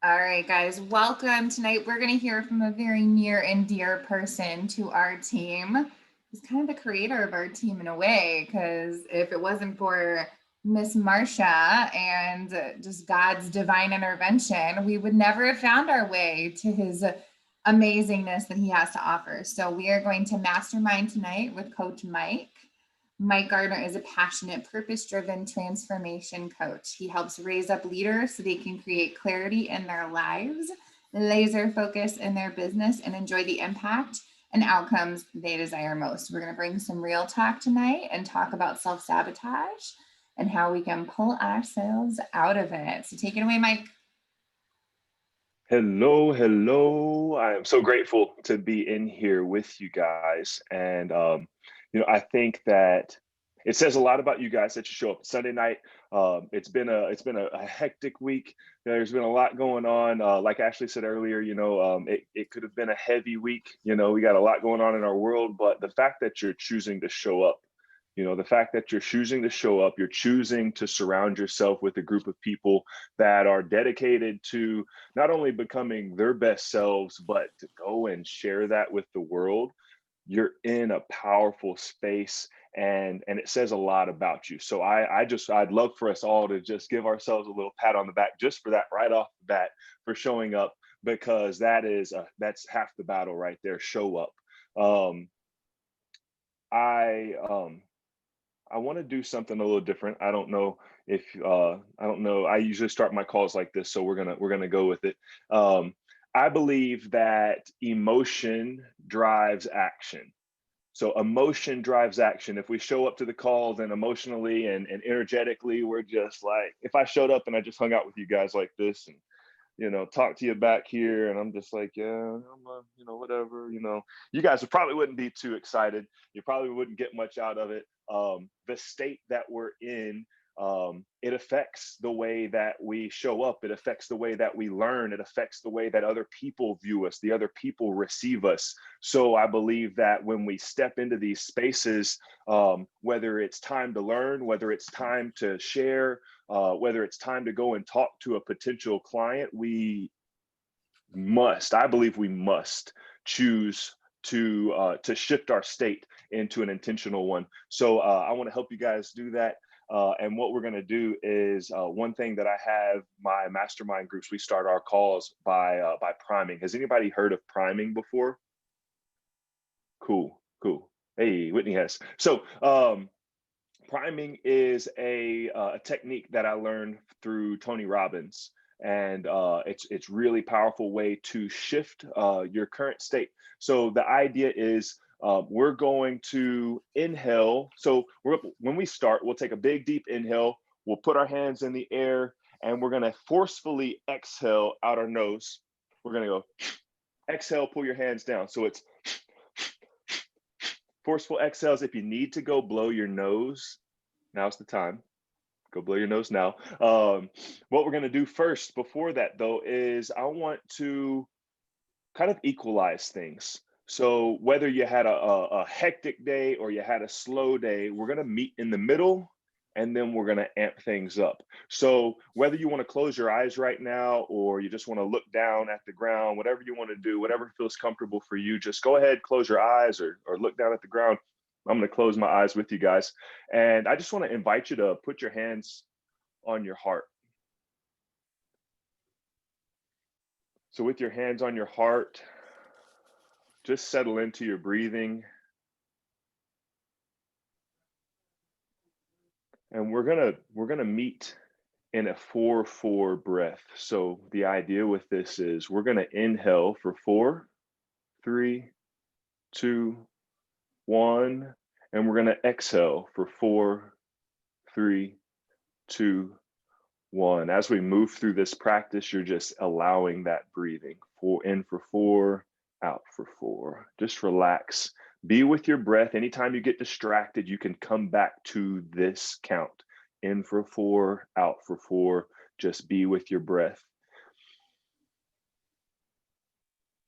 All right, guys, welcome. Tonight we're going to hear from a very near and dear person to our team. He's kind of the creator of our team in a way, because if it wasn't for Miss Marcia and just God's divine intervention, we would never have found our way to his amazingness that he has to offer. So we are going to mastermind tonight with Coach Mike. Mike Gardner is a passionate, purpose driven transformation coach. He helps raise up leaders so they can create clarity in their lives, laser focus in their business, and enjoy the impact and outcomes they desire most. We're going to bring some real talk tonight and talk about self sabotage and how we can pull ourselves out of it. So take it away, Mike. Hello, hello. I am so grateful to be in here with you guys. I think that it says a lot about you guys that you show up Sunday night. It's been a hectic week. There's been a lot going on. Like Ashley said earlier, it could have been a heavy week. We got a lot going on in our world, but the fact that you're choosing to show up, the fact that you're choosing to show up, you're choosing to surround yourself with a group of people that are dedicated to not only becoming their best selves, but to go and share that with the world. You're in a powerful space, and it says a lot about you. So I'd love for us all to just give ourselves a little pat on the back just for that right off the bat, for showing up, because that's half the battle right there. Show up. Um, I I want to do something a little different. I don't know. I usually start my calls like this, so we're gonna go with it. I believe that emotion drives action. So emotion drives action. If we show up to the call, then emotionally and energetically, we're just like, if I showed up and I just hung out with you guys like this and talk to you back here, and I'm just like, yeah, whatever, you guys probably wouldn't be too excited. You probably wouldn't get much out of it. The state that we're in, it affects the way that we show up. It affects the way that we learn. It affects the way that other people view us, the other people receive us. So I believe that when we step into these spaces, whether it's time to learn, whether it's time to share, whether it's time to go and talk to a potential client, I believe we must choose to shift our state into an intentional one. So I want to help you guys do that. And what we're going to do is one thing that I have my mastermind groups. We start our calls by priming. Has anybody heard of priming before? Cool, cool. Hey, Whitney has. So priming is a technique that I learned through Tony Robbins, and it's really powerful way to shift your current state. So the idea is we're going to inhale. So when we start, we'll take a big deep inhale. We'll put our hands in the air, and we're going to forcefully exhale out our nose. We're going to go exhale, pull your hands down. So it's forceful exhales. If you need to go blow your nose, now's the time. Go blow your nose now. What we're going to do first before that, though, is I want to kind of equalize things. So whether you had a hectic day or you had a slow day, we're going to meet in the middle, and then we're going to amp things up. So whether you want to close your eyes right now or you just want to look down at the ground, whatever you want to do, whatever feels comfortable for you, just go ahead, close your eyes or look down at the ground. I'm going to close my eyes with you guys. And I just want to invite you to put your hands on your heart. So with your hands on your heart, just settle into your breathing. And we're gonna meet in a 4-4 breath. So the idea with this is we're gonna inhale for 4, 3, 2, 1, and we're gonna exhale for 4, 3, 2, 1. As we move through this practice, you're just allowing that breathing. In for 4, out for 4. Just relax. Be with your breath. Anytime you get distracted, you can come back to this count. In for 4, out for 4. Just be with your breath.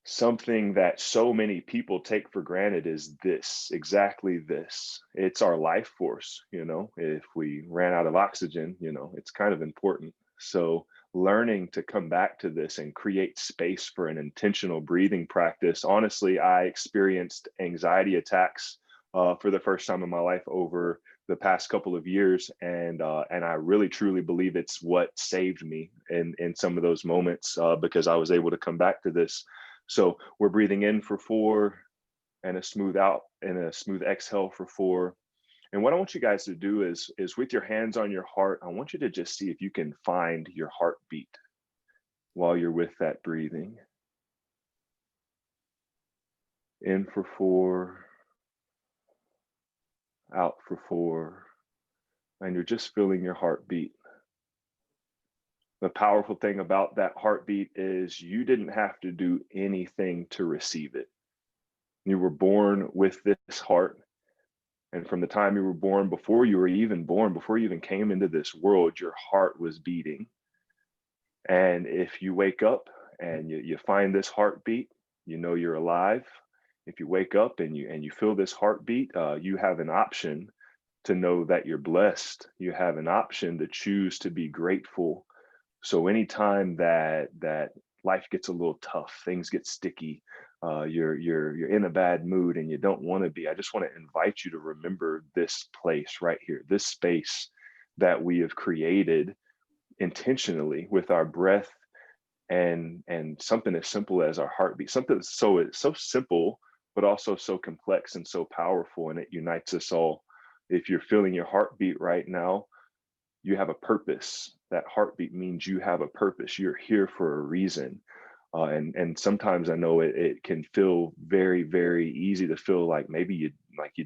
Something that so many people take for granted is this, exactly this. It's our life force. If we ran out of oxygen, it's kind of important. So learning to come back to this and create space for an intentional breathing practice. Honestly, I experienced anxiety attacks for the first time in my life over the past couple of years, and I really truly believe it's what saved me in some of those moments, because I was able to come back to this. So we're breathing in for 4, and a smooth out and a smooth exhale for 4. And what I want you guys to do is with your hands on your heart, I want you to just see if you can find your heartbeat while you're with that breathing. In for 4, out for 4, and you're just feeling your heartbeat. The powerful thing about that heartbeat is you didn't have to do anything to receive it. You were born with this heart. And from the time you were born, before you were even born, before you even came into this world, your heart was beating. And if you wake up and you find this heartbeat, you know you're alive. If you wake up and you feel this heartbeat, you have an option to know that you're blessed. You have an option to choose to be grateful. So anytime that life gets a little tough, things get sticky, you're in a bad mood and you don't want to be, I just want to invite you to remember this place right here, this space that we have created intentionally with our breath, and something as simple as our heartbeat, something so simple but also so complex and so powerful, and it unites us all. If you're feeling your heartbeat right now, you have a purpose. That heartbeat means you have a purpose. You're here for a reason. And sometimes I know it can feel very, very easy to feel like maybe you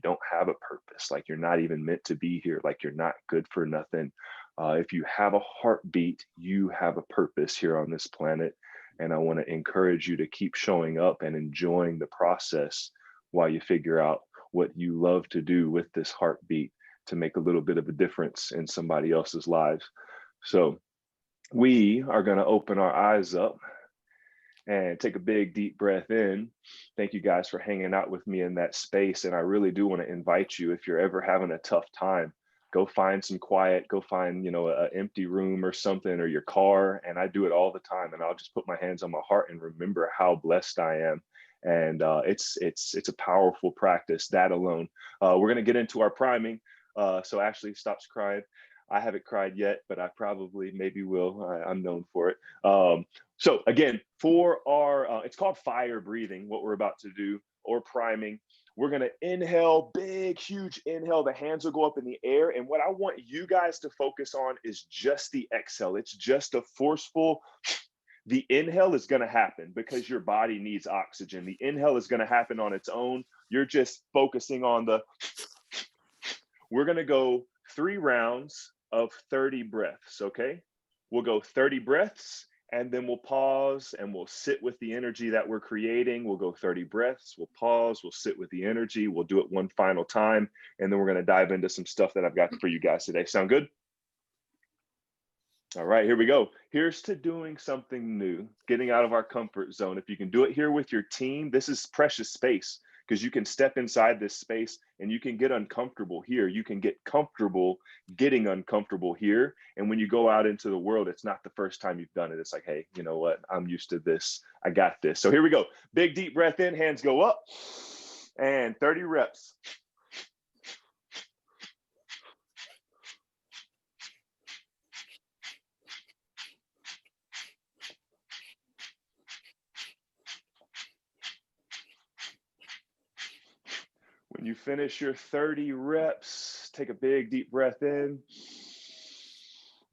don't have a purpose, like you're not even meant to be here, like you're not good for nothing. If you have a heartbeat, you have a purpose here on this planet. And I want to encourage you to keep showing up and enjoying the process while you figure out what you love to do with this heartbeat to make a little bit of a difference in somebody else's lives. So we are going to open our eyes up and take a big deep breath in. Thank you guys for hanging out with me in that space. And I really do want to invite you, if you're ever having a tough time, go find some quiet, go find, an empty room or something, or your car. And I do it all the time. And I'll just put my hands on my heart and remember how blessed I am. And it's a powerful practice, that alone. We're going to get into our priming. So Ashley stops crying. I haven't cried yet, but I probably maybe will. I'm known for it. So again, for our, it's called fire breathing, what we're about to do, or priming. We're going to inhale, big, huge inhale. The hands will go up in the air. And what I want you guys to focus on is just the exhale. It's just a forceful, the inhale is going to happen because your body needs oxygen. The inhale is going to happen on its own. You're just focusing on we're going to go 3 rounds of 30 breaths, okay? We'll go 30 breaths, and then we'll pause and we'll sit with the energy that we're creating. We'll go 30 breaths, we'll pause, we'll sit with the energy, we'll do it one final time, and then we're going to dive into some stuff that I've got for you guys today. Sound good? All right, here we go. Here's to doing something new, getting out of our comfort zone. If you can do it here with your team, this is precious space, because you can step inside this space and you can get uncomfortable here. You can get comfortable getting uncomfortable here. And when you go out into the world, it's not the first time you've done it. It's like, hey, you know what? I'm used to this. I got this. So here we go. Big, deep breath in, hands go up, and 30 reps. When you finish your 30 reps, take a big deep breath in.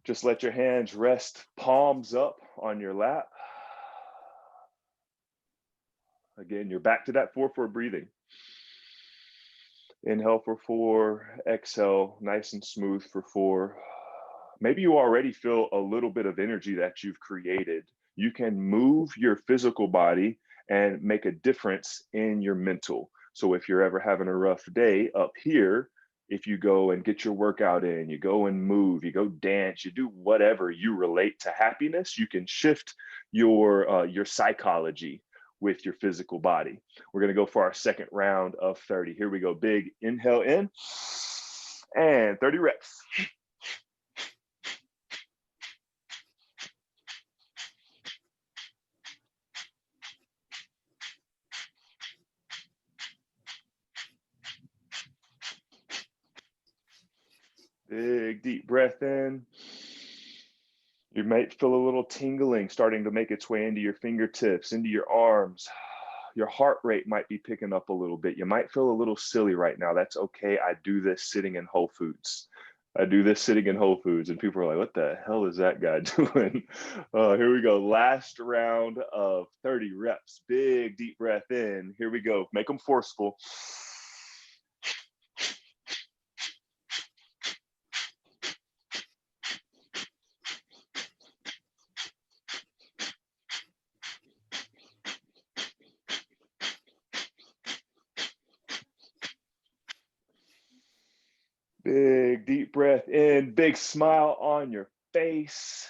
Just let your hands rest palms up on your lap. Again, you're back to that 4-4 breathing. Inhale for 4, exhale nice and smooth for 4. Maybe you already feel a little bit of energy that you've created. You can move your physical body and make a difference in your mental. So if you're ever having a rough day up here, if you go and get your workout in, you go and move, you go dance, you do whatever you relate to happiness, you can shift your psychology with your physical body. We're going to go for our second round of 30. Here we go. Big inhale in, and 30 reps. Big deep breath in. You might feel a little tingling starting to make its way into your fingertips, into your arms. Your heart rate might be picking up a little bit. You might feel a little silly right now. That's okay. I do this sitting in Whole Foods. I do this sitting in Whole Foods, and people are like, what the hell is that guy doing? Here we go. Last round of 30 reps. Big deep breath in. Here we go. Make them forceful. Big deep breath in, big smile on your face.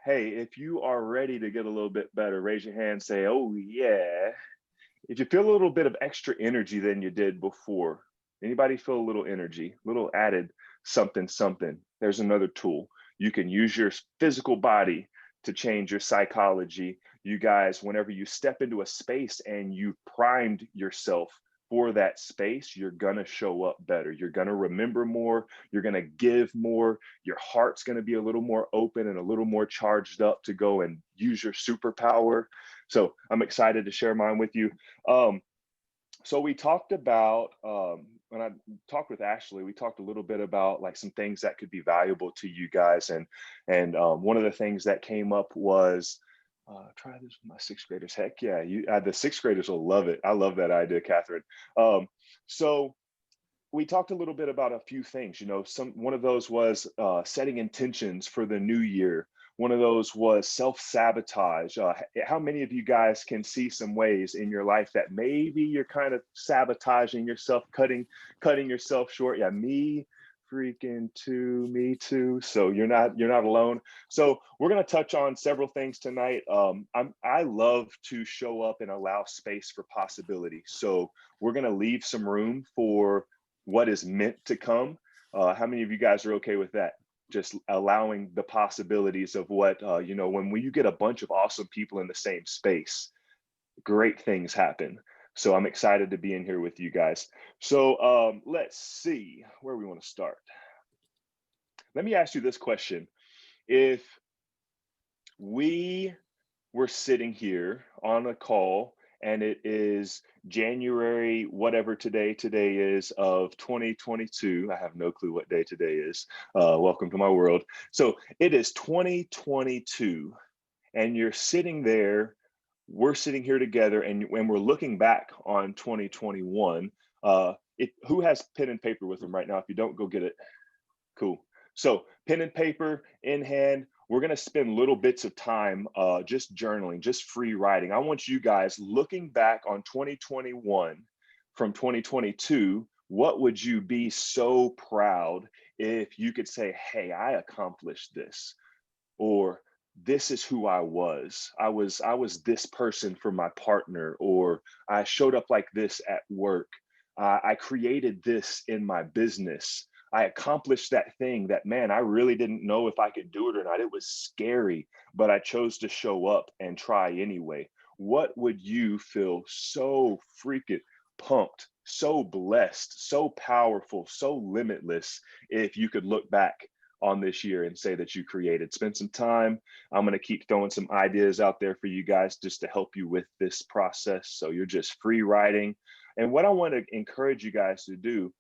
Hey, if you are ready to get a little bit better, raise your hand, say, oh yeah. If you feel a little bit of extra energy than you did before, anybody feel a little energy, a little added something, there's another tool. You can use your physical body to change your psychology. You guys, whenever you step into a space and you've primed yourself for that space, you're gonna show up better. You're gonna remember more, you're gonna give more, your heart's gonna be a little more open and a little more charged up to go and use your superpower. So I'm excited to share mine with you. So we talked about, when I talked with Ashley, we talked a little bit about like some things that could be valuable to you guys. And one of the things that came up was, try this with my sixth graders. Heck yeah, the sixth graders will love it. I love that idea, Catherine. So we talked a little bit about a few things. One of those was setting intentions for the new year. One of those was self-sabotage. How many of you guys can see some ways in your life that maybe you're kind of sabotaging yourself, cutting yourself short? Yeah, me too. So you're not alone. So we're going to touch on several things tonight. I love to show up and allow space for possibility. So we're going to leave some room for what is meant to come. How many of you guys are okay with that? Just allowing the possibilities of what, when you get a bunch of awesome people in the same space, great things happen. So I'm excited to be in here with you guys. So let's see where we want to start. Let me ask you this question. If we were sitting here on a call and it is January, whatever today is, of 2022. I have no clue what day today is. Welcome to my world. So it is 2022 and you're sitting there, we're sitting here together, and when we're looking back on 2021, who has pen and paper with them right now? If you don't, go get it. Cool. So pen and paper in hand. We're going to spend little bits of time just journaling, just free writing. I want you guys looking back on 2021 from 2022. What would you be so proud if you could say, hey, I accomplished this, or this is who I was. I was this person for my partner, or I showed up like this at work. I created this in my business. I accomplished that thing that, man, I really didn't know if I could do it or not. It was scary, but I chose to show up and try anyway. What would you feel so freaking pumped, so blessed, so powerful, so limitless if you could look back on this year and say that you created? Spend some time. I'm going to keep throwing some ideas out there for you guys just to help you with this process. So you're just free writing. And what I want to encourage you guys to do,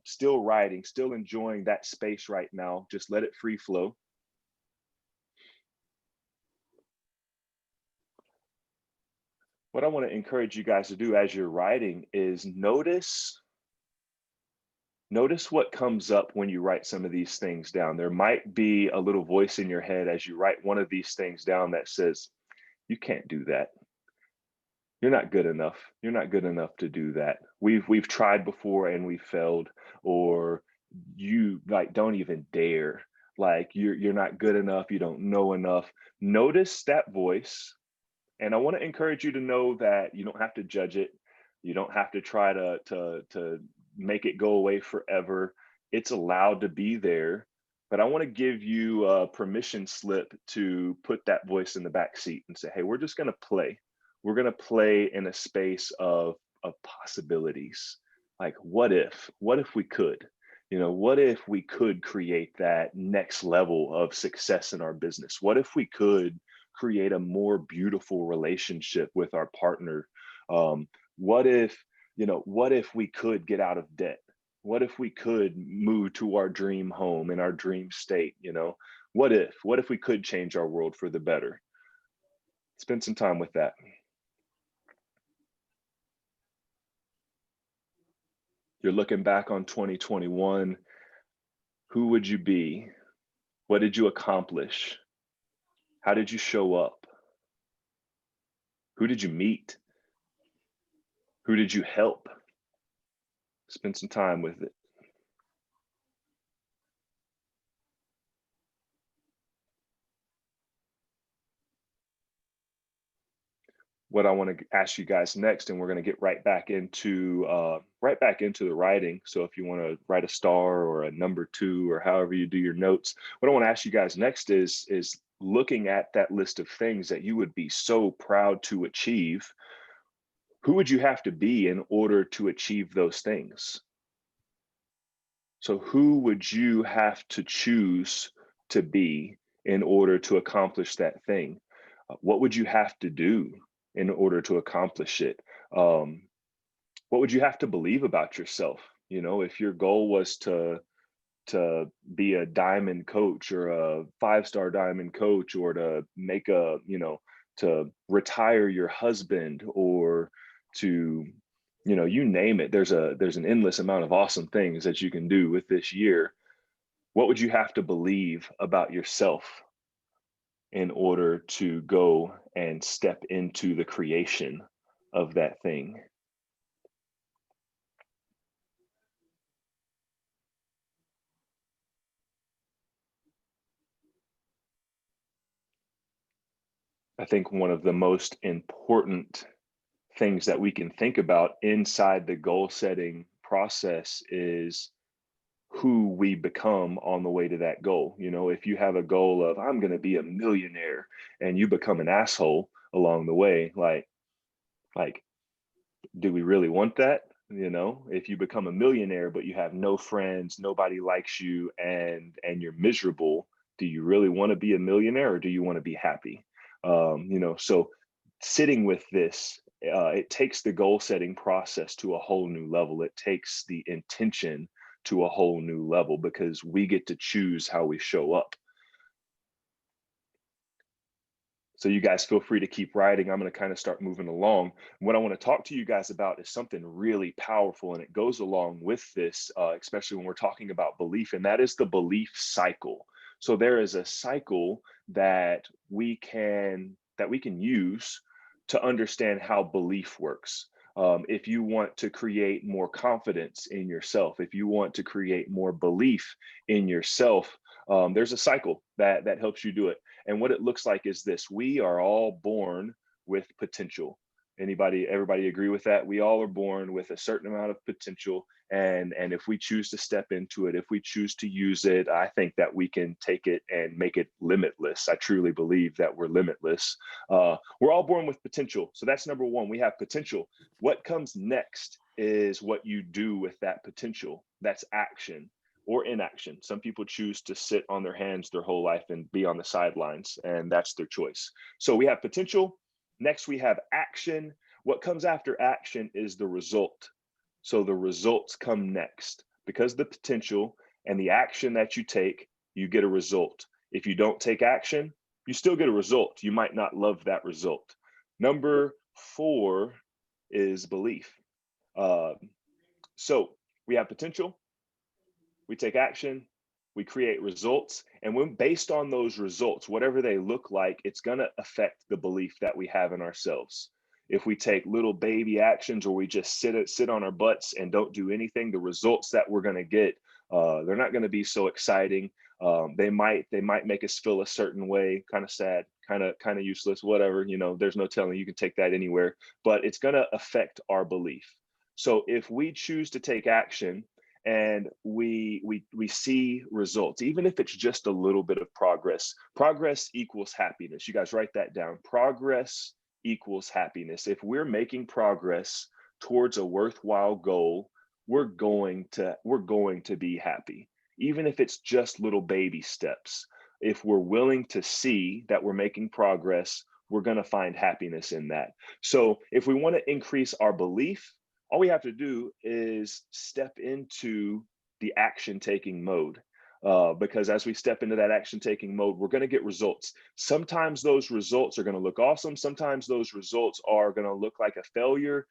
still writing, still enjoying that space right now, just let it free flow. What I want to encourage you guys to do as you're writing is notice what comes up when you write some of these things down. There might be a little voice in your head as you write one of these things down that says, you can't do that. You're not good enough. You're not good enough to do that. We've tried before and we failed. Or you like don't even dare. Like you're not good enough. You don't know enough. Notice that voice. And I want to encourage you to know that you don't have to judge it. You don't have to try to make it go away forever. It's allowed to be there. But I want to give you a permission slip to put that voice in the back seat and say, hey, we're just going to play. We're going to play in a space of possibilities. Like, what if we could? What if we could create that next level of success in our business? What if we could create a more beautiful relationship with our partner? Um, what if, what if we could get out of debt? What if we could move to our dream home in our dream state? What if we could change our world for the better? Spend some time with that. You're looking back on 2021. Who would you be? What did you accomplish? How did you show up? Who did you meet? Who did you help? Spend some time with it. What I want to ask you guys next, and we're going to get right back into the writing. So if you want to write a star or a number 2 or however you do your notes, what I want to ask you guys next is looking at that list of things that you would be so proud to achieve. Who would you have to be in order to achieve those things? So who would you have to choose to be in order to accomplish that thing? What would you have to do in order to accomplish it? What would you have to believe about yourself? If your goal was to be a diamond coach or a 5-star diamond coach, or to make to retire your husband, or to, you name it. There's an endless amount of awesome things that you can do with this year. What would you have to believe about yourself in order to go and step into the creation of that thing? I think one of the most important things that we can think about inside the goal setting process is who we become on the way to that goal. If you have a goal of, I'm going to be a millionaire, and you become an asshole along the way, like, do we really want that? If you become a millionaire but you have no friends, nobody likes you, and you're miserable, do you really want to be a millionaire, or do you want to be happy? So sitting with this, it takes the goal setting process to a whole new level. It takes the intention to a whole new level, because we get to choose how we show up. So you guys feel free to keep writing. I'm going to kind of start moving along. What I want to talk to you guys about is something really powerful, and it goes along with this, especially when we're talking about belief, and that is the belief cycle. So there is a cycle that we can use to understand how belief works. If you want to create more confidence in yourself, if you want to create more belief in yourself, there's a cycle that helps you do it. And what it looks like is this: we are all born with potential. Everybody agree with that? We all are born with a certain amount of potential. And if we choose to step into it, if we choose to use it, I think that we can take it and make it limitless. I truly believe that we're limitless. We're all born with potential. So that's number one. We have potential. What comes next is what you do with that potential. That's action or inaction. Some people choose to sit on their hands their whole life and be on the sidelines, and that's their choice. So we have potential. Next, we have action. What comes after action is the result. So the results come next. Because the potential and the action that you take, you get a result. If you don't take action, you still get a result. You might not love that result. Number 4 is belief. Uh, so we have potential, we take action, we create results, and when based on those results, whatever they look like, it's going to affect the belief that we have in ourselves. If we take little baby actions, or we just sit on our butts and don't do anything, the results that we're going to get, they're not going to be so exciting. They might make us feel a certain way, kind of sad, kind of useless, whatever. There's no telling. You can take that anywhere, but it's going to affect our belief. So if we choose to take action, and we see results, even if it's just a little bit of progress. Progress equals happiness. You guys write that down. Progress equals happiness. If we're making progress towards a worthwhile goal, we're going to be happy, even if it's just little baby steps. If we're willing to see that we're making progress, we're going to find happiness in that. So if we want to increase our belief, all we have to do is step into the action taking mode. Because as we step into that action taking mode, we're going to get results. Sometimes those results are going to look awesome. Sometimes those results are going to look like a failure.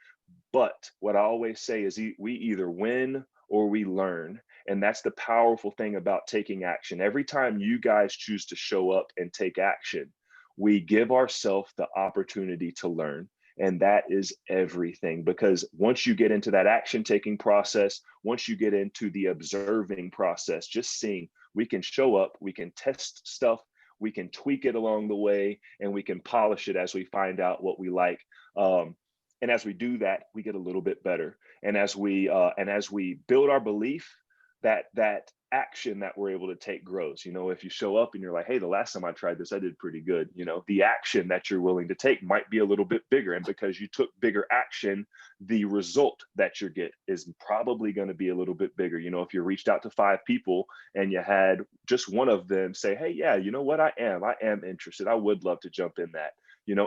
But what I always say is we either win or we learn. And that's the powerful thing about taking action. Every time you guys choose to show up and take action, we give ourselves the opportunity to learn. And that is everything, because once you get into that action taking process, once you get into the observing process, just seeing, we can show up, we can test stuff, we can tweak it along the way, and we can polish it as we find out what we like. And as we do that, we get a little bit better. And as we build our belief, that action that we're able to take grows. If you show up and you're like, hey, the last time I tried this, I did pretty good. The action that you're willing to take might be a little bit bigger. And because you took bigger action, the result that you get is probably going to be a little bit bigger. If you reached out to 5 people and you had just one of them say, hey, yeah, you know what, I am interested. I would love to jump in that.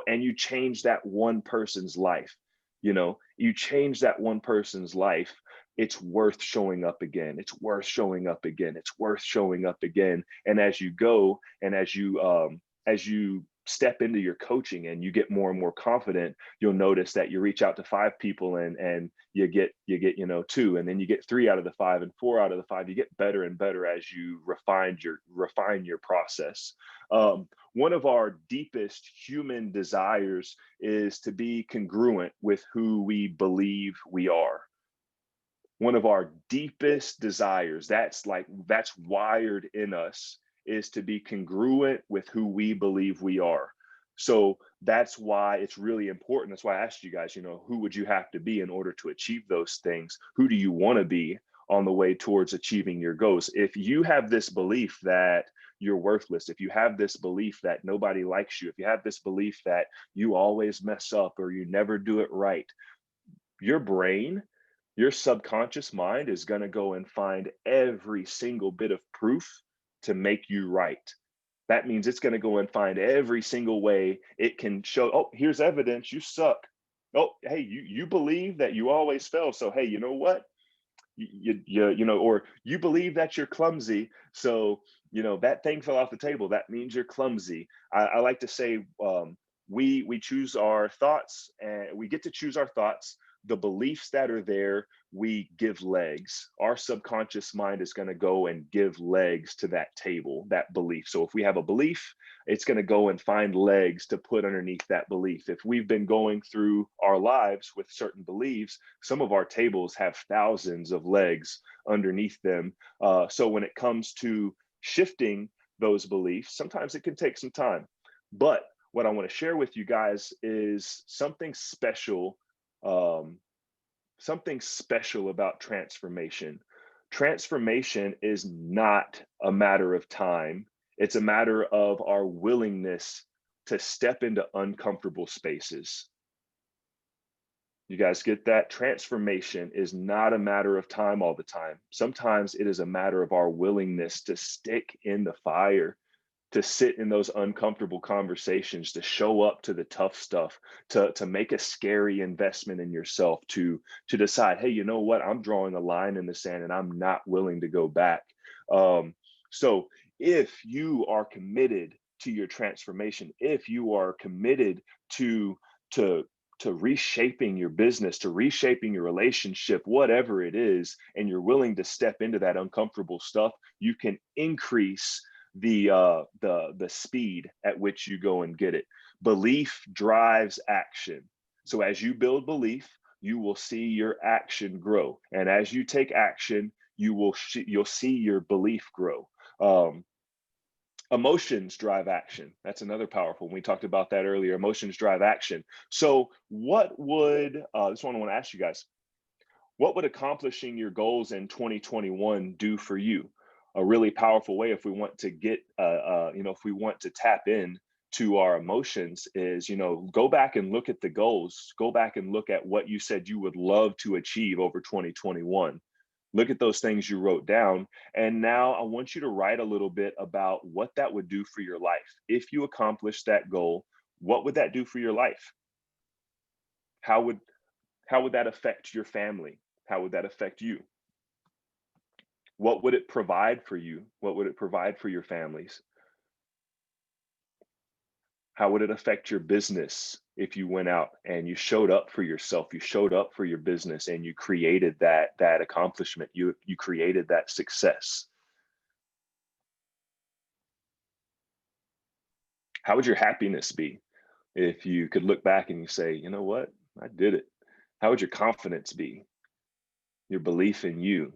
And you change that one person's life. You change that one person's life. It's worth showing up again. It's worth showing up again. It's worth showing up again. And as you go, and as you step into your coaching and you get more and more confident, you'll notice that you reach out to 5 people and you get 2, and then you get 3 out of the 5 and 4 out of the 5. You get better and better as you refine your process. One of our deepest human desires is to be congruent with who we believe we are. One of our deepest desires, that's wired in us, is to be congruent with who we believe we are. So that's why it's really important. That's why I asked you guys, who would you have to be in order to achieve those things? Who do you want to be on the way towards achieving your goals? If you have this belief that you're worthless, if you have this belief that nobody likes you, if you have this belief that you always mess up or you never do it right, your brain, your subconscious mind is going to go and find every single bit of proof to make you right. That means it's going to go and find every single way it can show, oh, here's evidence you suck. Oh, hey, you believe that you always fail. So, hey, you know what? Or you believe that you're clumsy. So, that thing fell off the table. That means you're clumsy. I like to say, we choose our thoughts, and we get to choose our thoughts. The beliefs that are there, we give legs. Our subconscious mind is going to go and give legs to that table, that belief. So if we have a belief, it's going to go and find legs to put underneath that belief. If we've been going through our lives with certain beliefs, some of our tables have thousands of legs underneath them. So when it comes to shifting those beliefs, sometimes it can take some time. But what I want to share with you guys is something special about transformation. Transformation is not a matter of time. It's a matter of our willingness to step into uncomfortable spaces. You guys get that? Transformation is not a matter of time all the time. Sometimes it is a matter of our willingness to stick in the fire, to sit in those uncomfortable conversations, to show up to the tough stuff, to make a scary investment in yourself, to decide, hey, you know what? I'm drawing a line in the sand and I'm not willing to go back. So if you are committed to your transformation, if you are committed to to to reshaping your business, to reshaping your relationship, whatever it is, and you're willing to step into that uncomfortable stuff, you can increase the speed at which you go and get it. Belief drives action. So as you build belief, you will see your action grow, and as you take action, you'll see your belief grow. Emotions drive action. That's another powerful one. We talked about that earlier. Emotions drive action. So what would this one I want to ask you guys, what would accomplishing your goals in 2021 do for you? A really powerful way, if we want to get, if we want to tap in to our emotions is, go back and look at the goals, go back and look at what you said you would love to achieve over 2021. Look at those things you wrote down. And now I want you to write a little bit about what that would do for your life. If you accomplish that goal, what would that do for your life? How would that affect your family? How would that affect you? What would it provide for you? What would it provide for your families? How would it affect your business if you went out and you showed up for yourself, you showed up for your business, and you created that accomplishment, you created that success? How would your happiness be if you could look back and you say, you know what, I did it? How would your confidence be? Your belief in you?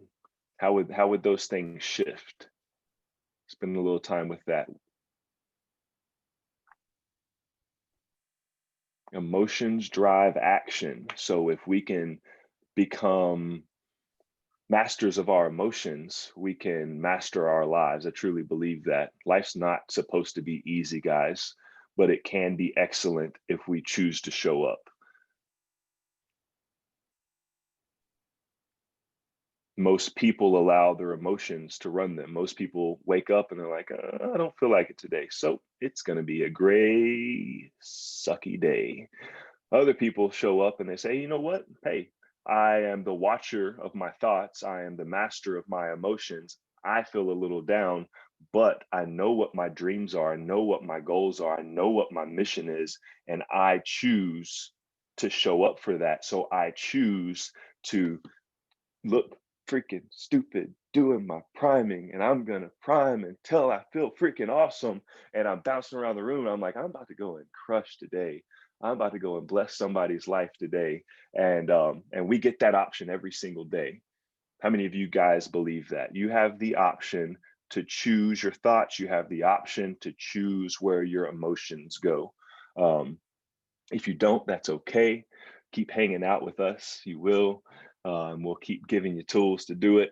How would those things shift? Spend a little time with that. Emotions drive action. So if we can become masters of our emotions, we can master our lives. I truly believe that. Life's not supposed to be easy, guys, but it can be excellent if we choose to show up. Most people allow their emotions to run them. Most people wake up and they're like, I don't feel like it today. So it's going to be a gray, sucky day. Other people show up and they say, you know what? Hey, I am the watcher of my thoughts. I am the master of my emotions. I feel a little down, but I know what my dreams are. I know what my goals are. I know what my mission is. And I choose to show up for that. So I choose to look freaking stupid doing my priming, and I'm gonna prime until I feel freaking awesome. And I'm bouncing around the room. I'm like, I'm about to go and crush today. I'm about to go and bless somebody's life today. And we get that option every single day. How many of you guys believe that? You have the option to choose your thoughts, you have the option to choose where your emotions go. Um, if you don't, that's okay. Keep hanging out with us. You will. We'll keep giving you tools to do it.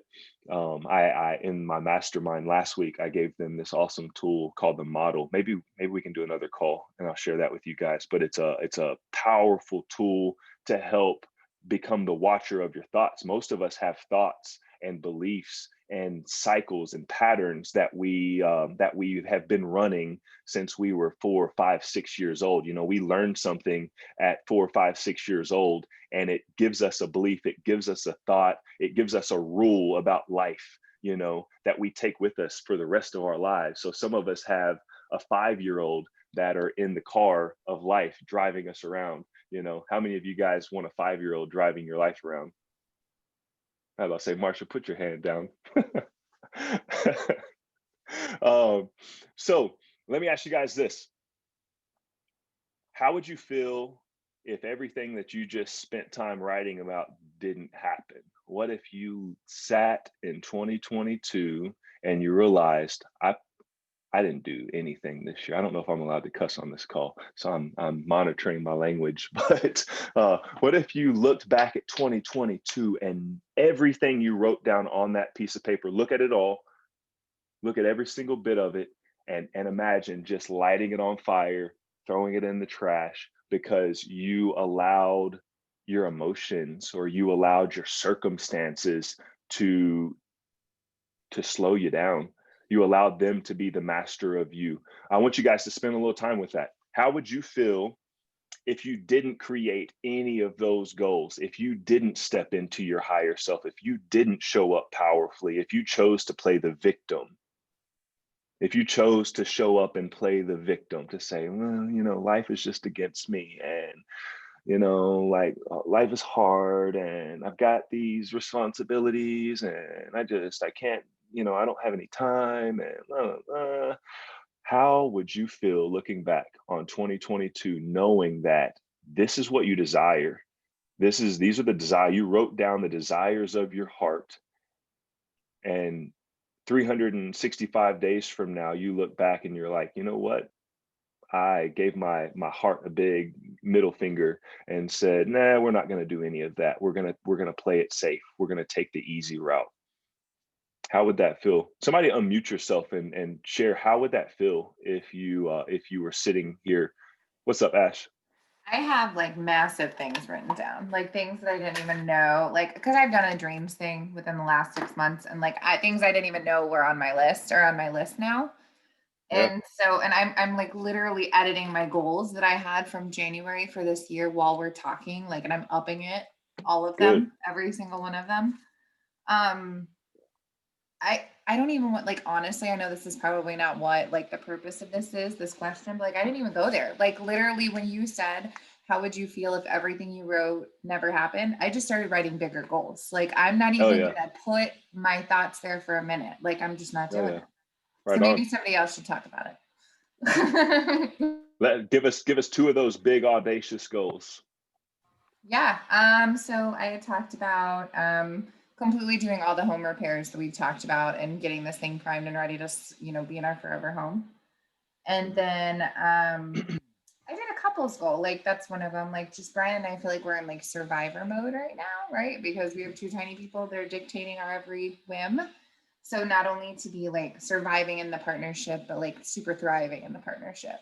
I in my mastermind last week, I gave them this awesome tool called the model. Maybe we can do another call and I'll share that with you guys. But it's a powerful tool to help become the watcher of your thoughts. Most of us have thoughts and beliefs and cycles and patterns that we have been running since we were 4, 5, 6 years old. We learned something at 4, 5, 6 years old, and it gives us a belief, it gives us a thought, it gives us a rule about life, that we take with us for the rest of our lives. So some of us have a 5-year-old that are in the car of life driving us around. How many of you guys want a 5-year-old driving your life around? I was about to say, Marsha, put your hand down. um, so let me ask you guys this. How would you feel if everything that you just spent time writing about didn't happen? What if you sat in 2022 and you realized I didn't do anything this year? I don't know if I'm allowed to cuss on this call, so I'm monitoring my language. But what if you looked back at 2022 and everything you wrote down on that piece of paper, look at it all, look at every single bit of it, and imagine just lighting it on fire, throwing it in the trash because you allowed your emotions or you allowed your circumstances to slow you down. You allowed them to be the master of you. I want you guys to spend a little time with that. How would you feel if you didn't create any of those goals, if you didn't step into your higher self, if you didn't show up powerfully, if you chose to play the victim, if you chose to show up and play the victim, to say, well, life is just against me, and like life is hard, and I've got these responsibilities, and I can't, I don't have any time, and blah, blah, blah. How would you feel looking back on 2022, knowing that this is what you desire? These are the desire, you wrote down the desires of your heart, and 365 days from now, you look back and you're like, you know what? I gave my heart a big middle finger and said, "Nah, we're not going to do any of that. We're gonna play it safe. We're gonna take the easy route." How would that feel? Somebody unmute yourself and share, how would that feel if you were sitting here? What's up, Ash? I have like massive things written down, like things that I didn't even know, like because I've done a dreams thing within the last 6 months, and like things I didn't even know were on my list or on my list now. Yeah, And so, and I'm like literally editing my goals that I had from January for this year while we're talking, like, and I'm upping it, all of good. them, every single one of them. Um, I don't even want, like, honestly, I know this is probably not what like the purpose of this question, but like I didn't even go there. Like literally when you said, how would you feel if everything you wrote never happened? I just started writing bigger goals. Like I'm not Oh even yeah, gonna put my thoughts there for a minute. Like I'm just not oh doing yeah. it. So Right on. maybe somebody else should talk about it. Give us two of those big audacious goals. Yeah. So I had talked about completely doing all the home repairs that we've talked about and getting this thing primed and ready to, be in our forever home. And then I did a couples goal. Like that's one of them. Like just Brian and I feel like we're in like survivor mode right now, right? Because we have two tiny people that are dictating our every whim. So not only to be like surviving in the partnership, but like super thriving in the partnership.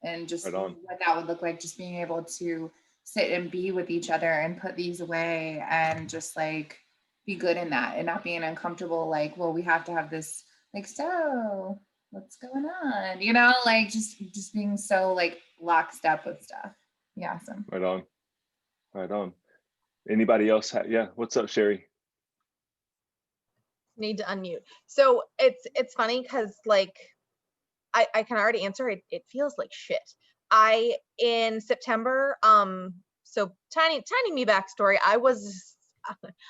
And just Right on. what that would look like, just being able to sit and be with each other and put these away and just like be good in that and not being uncomfortable, like, well, we have to have this, like, so what's going on, like just being so like lockstep with stuff. Yeah, awesome. Right on. Right on. Anybody else? Yeah. What's up, Sherry? Need to unmute. So it's funny because like I can already answer it. It feels like shit. I in September, so tiny me backstory.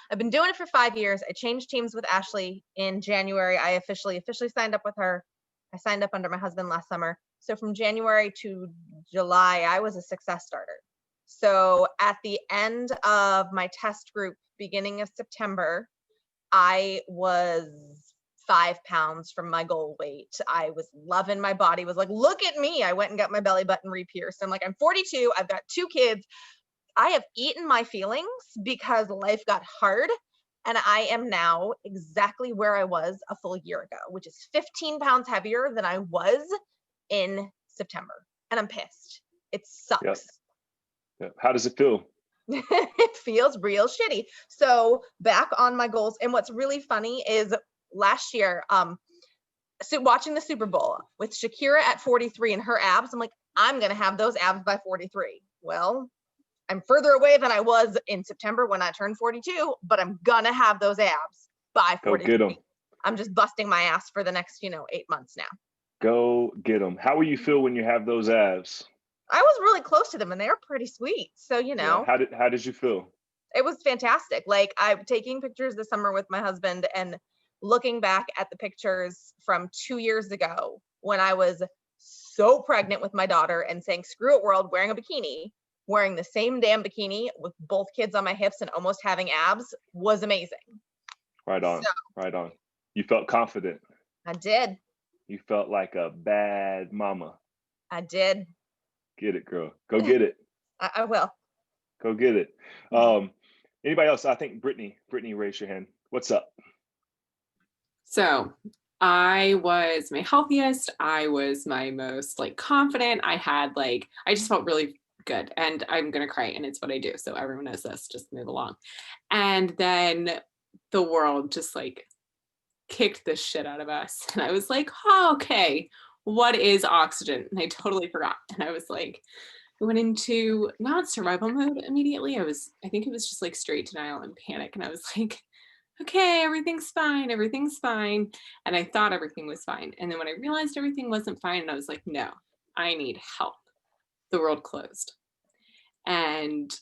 I've been doing it for 5 years. I changed teams with Ashley in January. I officially signed up with her. I signed up under my husband last summer. So from January to July, I was a success starter. So at the end of my test group, beginning of September, I was 5 pounds from my goal weight. I was loving my body, was like, look at me. I went and got my belly button re-pierced. I'm like, I'm 42. I've got 2 kids. I have eaten my feelings because life got hard. And I am now exactly where I was a full year ago, which is 15 pounds heavier than I was in September. And I'm pissed. It Yep. sucks. Yep. How does it feel? It feels real shitty. So back on my goals. And what's really funny is last year, so watching the Super Bowl with Shakira at 43 and her abs, I'm like, I'm going to have those abs by 43. Well, I'm further away than I was in September when I turned 42, but I'm going to have those abs by Go get them. 43. I'm just busting my ass for the next, 8 months now. Go get them. How will you feel when you have those abs? I was really close to them and they were pretty sweet. So, Yeah. How did you feel? it was fantastic. Like I'm taking pictures this summer with my husband and looking back at the pictures from 2 years ago when I was so pregnant with my daughter and saying, screw it world, wearing a bikini, wearing the same damn bikini with both kids on my hips and almost having abs was amazing. Right on. So Right on. You felt confident. I did. You felt like a bad mama. I did. Get it, girl. Go get it. I will. Go get it. Anybody else? I think Brittany, raise your hand. What's up? So I was my healthiest. I was my most like confident. I just felt really good, and I'm going to cry, and it's what I do. So everyone knows this, just move along. And then the world just like kicked the shit out of us. And I was like, oh, okay, what is oxygen? And I totally forgot. And I was like, I went into not survival mode immediately. I think it was just like straight denial and panic. And I was like, okay, everything's fine. Everything's fine. And I thought everything was fine. And then when I realized everything wasn't fine, and I was like, no, I need help. The world closed. And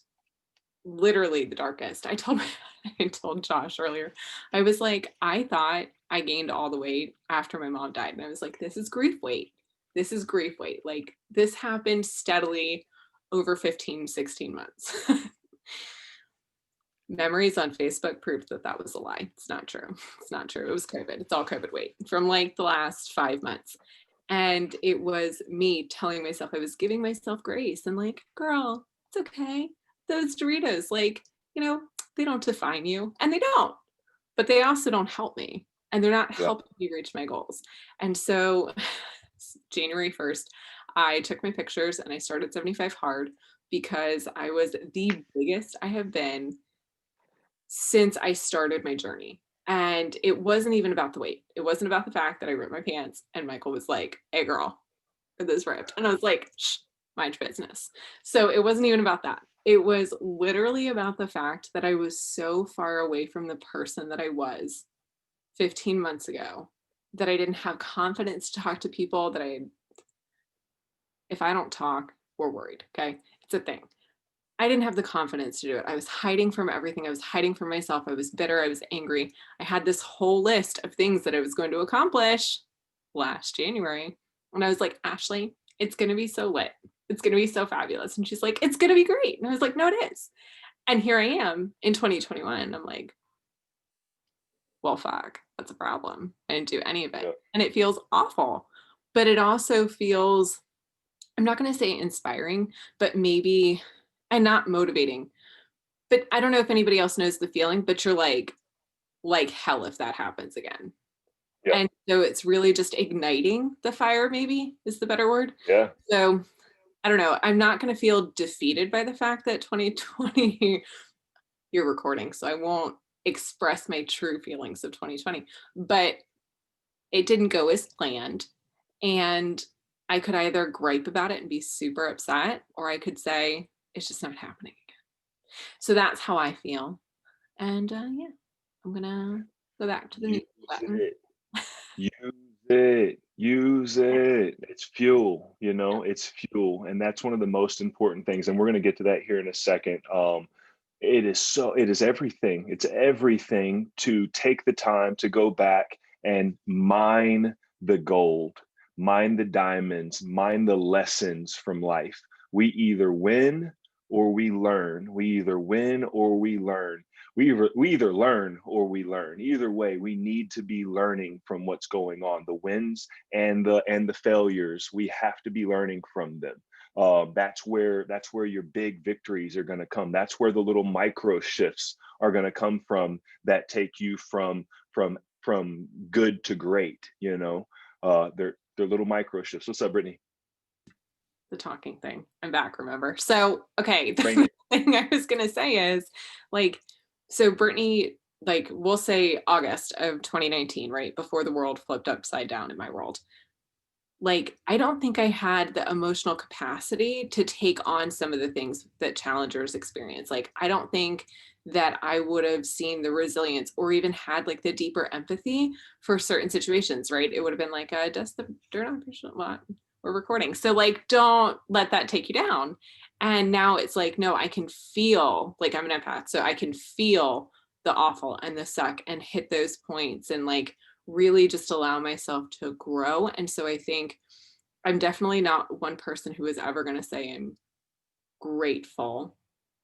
literally the darkest. I told Josh earlier, I was like, I thought I gained all the weight after my mom died. And I was like, this is grief weight. This is grief weight. Like this happened steadily over 15, 16 months. Memories on Facebook proved that was a lie. It's not true. It's not true. It was COVID. It's all COVID weight from like the last 5 months. And it was me telling myself, I was giving myself grace and like, girl, it's okay. Those Doritos, like, they don't define you, and they don't, but they also don't help me. and they're not Yeah. helping me reach my goals. And so January 1st, I took my pictures and I started 75 hard because I was the biggest I have been since I started my journey. And it wasn't even about the weight. It wasn't about the fact that I ripped my pants and Michael was like, "Hey girl, are this ripped?" And I was like, "Shh, mind your business." So it wasn't even about that. It was literally about the fact that I was so far away from the person that I was 15 months ago that I didn't have confidence to talk to people, that if I don't talk, we're worried. Okay. It's a thing. I didn't have the confidence to do it. I was hiding from everything. I was hiding from myself. I was bitter. I was angry. I had this whole list of things that I was going to accomplish last January. And I was like, "Ashley, it's going to be so lit. It's going to be so fabulous." And she's like, "It's going to be great." And I was like, "No, it is." And here I am in 2021. I'm like, well, fuck, that's a problem. I didn't do any of it. Yeah. And it feels awful. But it also feels, I'm not going to say inspiring, but maybe, and not motivating. But I don't know if anybody else knows the feeling, but you're like hell if that happens again. Yeah. And so it's really just igniting the fire, maybe is the better word. Yeah. So I don't know. I'm not going to feel defeated by the fact that 2020, you're recording, so I won't express my true feelings of 2020, but it didn't go as planned. And I could either gripe about it and be super upset, or I could say, it's just not happening again. So that's how I feel. And yeah, I'm gonna go back to the Use new button. it. Use it. Use it. It's fuel, it's fuel. And that's one of the most important things. And we're going to get to that here in a second. It is everything. It's everything to take the time to go back and mine the gold, mine the diamonds, mine the lessons from life. We either win or we learn. We either win or we learn. We either learn or we learn. Either way, we need to be learning from what's going on. The wins and the failures, we have to be learning from them. That's where your big victories are going to come. That's where the little micro shifts are going to come from that take you from good to great. They're little micro shifts. What's up, Brittany? The talking thing. I'm back, remember? So, okay, Bring the thing I was gonna say is like, so Brittany, like we'll say August of 2019, right? Before the world flipped upside down in my world. Like, I don't think I had the emotional capacity to take on some of the things that challengers experience. Like, I don't think that I would have seen the resilience or even had like the deeper empathy for certain situations, right? It would have been like, dust the dirt on what we're recording. So like, don't let that take you down. And now it's like, no, I can feel, like I'm an empath, so I can feel the awful and the suck and hit those points and like really just allow myself to grow. And so I think I'm definitely not one person who is ever going to say I'm grateful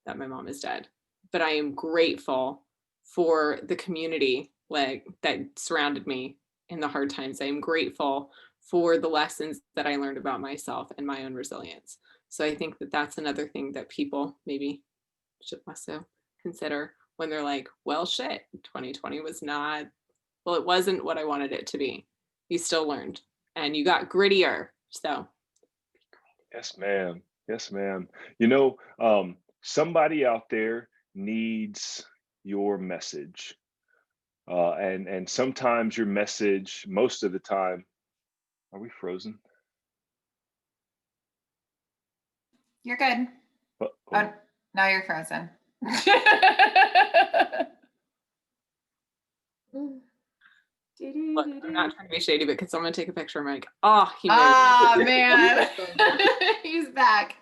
that my mom is dead, but I am grateful for the community like that surrounded me in the hard times. I am grateful for the lessons that I learned about myself and my own resilience. So I think that that's another thing that people maybe should also consider when they're like, well, shit, 2020 was not, well, it wasn't what I wanted it to be. You still learned and you got grittier. So Yes, ma'am. Yes, ma'am. Somebody out there needs your message. And sometimes your message, most of the time, are we frozen? You're good. Oh, now you're frozen. look, I'm not trying to be shady, but can someone take a picture of Mike? Oh, he made Oh it. man. He's back.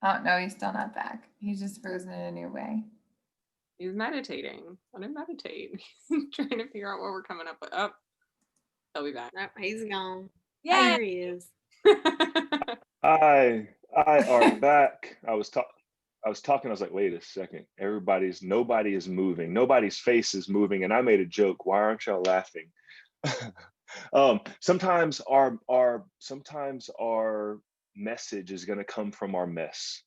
Oh no, he's still not back. He's just frozen in a new way. He's meditating. Let him meditate. He's trying to figure out what we're coming up with. Oh, he'll be back. Nope, he's gone. Yeah. There he is. I are back. I was talking, I was like, wait a second. Nobody is moving. Nobody's face is moving. And I made a joke. Why aren't y'all laughing? Sometimes our message is going to come from our mess.